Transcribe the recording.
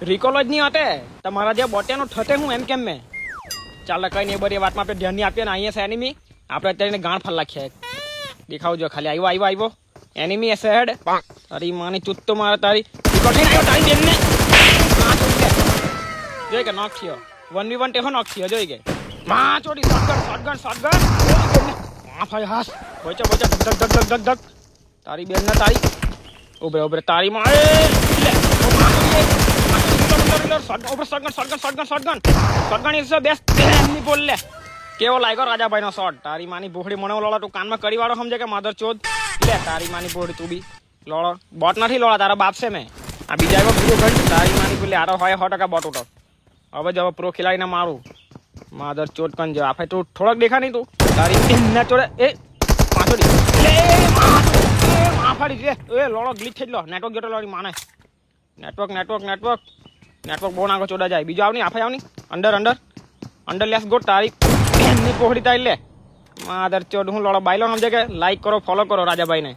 recall જ નહીં હટે તમારા જે બોટિયાનો ઠટે હું એમ કેમ મેં ચાલ કઈ નહીં બરી વાતમાં આપણે ધ્યાન નહીં આપીએ ને અહીંયા છે એનિમી આપણે અત્યારે ગાણ ફાલ લાખ્યા દેખાવ જો ખાલી આવ્યો એનિમી એસે હેડ તારી માની ચૂત તો મારે તારી રિકોલ થઈને આવ્યો તારી બેનને જોઈ કે નોક થયો 1v1 ટેહો નોક થયો જોઈ કે માં ચોડી શોટગન માં ભાઈ હાસ બોચા ધક તારી બેન ને તારી ઉભરે તારી માં લે શોટગન ઇઝ ધ બેસ્ટ એમની બોલ લે કેવો લાગ્યો રાજાભાઈ નો શોટ તારી માની બોહડી મને લોડા તું કાનમાં કરી વાળો સમજે કે માધર ચોદ લે તારી માની બોહડી તું બી લોડો બોટ નથી લોડા તારા બાપ છે મેં આ બીજા એવો બીજો ઘડી તારી માની બોલે આરો હોય 100% બોટ ઉઠો હવે જો પ્રો ખેલાડીને મારું માધર ચોદ કન જો આપણે તું થોડોક દેખા નહીં તું તારી ઇન્ના ચોડે એ પાછોડી લે માં ફાડી લે એ લોડો ગ્લિચ થઈ લો નેટવર્ક ગેટો લોડી માને નેટવર્ક બહુ નાખો ચોડા જાય બીજો આવની આફાઈ આવની અંડર લેસ ગો તારી ની પોહડી તાઈ લે માધર ચોડ હું લોડો બાઈલો સમજે કે લાઈક કરો ફોલો કરો રાજાભાઈ ને